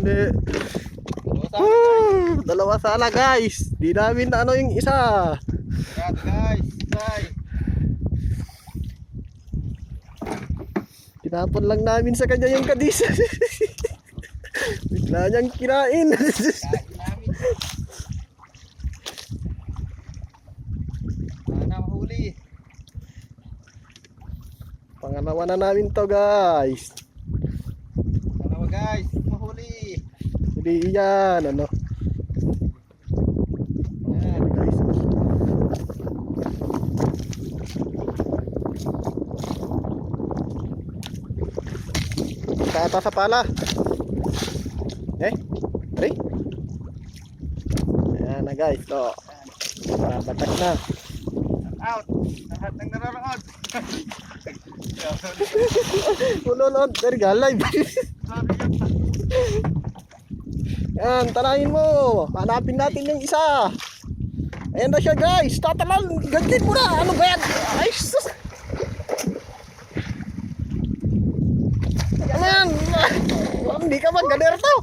Huli. Dalawa sana guys. Di namin na ano yung isa. Guys, bye. Tinapon lang namin sa kanya yung kadisa. Bigla niyang kinain. Kain namin. Sana mahuli. Pangalawa na namin to guys. Dalawa guys, mahuli. Huli yan. Ano? Yan. Guys. Kata sa pala. Three. Ayan na guys. So, batak na. Out. Lahat ng nanonood. Ulolod. There ka live. Yan. Tanahin mo. Hanapin natin yung isa. Ayan na siya guys. Tatalan. Ganyan mo na. Ano ba yan? Ay sus. Ayan. Hindi ka mag-ganer to.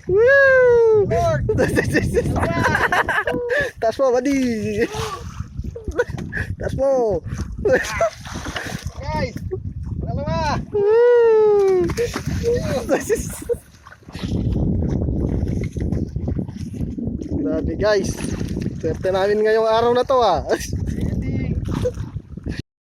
Woo! Tas mo, buddy. Tas mo. Guys, dalawa. Grabe guys. Swerte namin ngayong araw na to ah.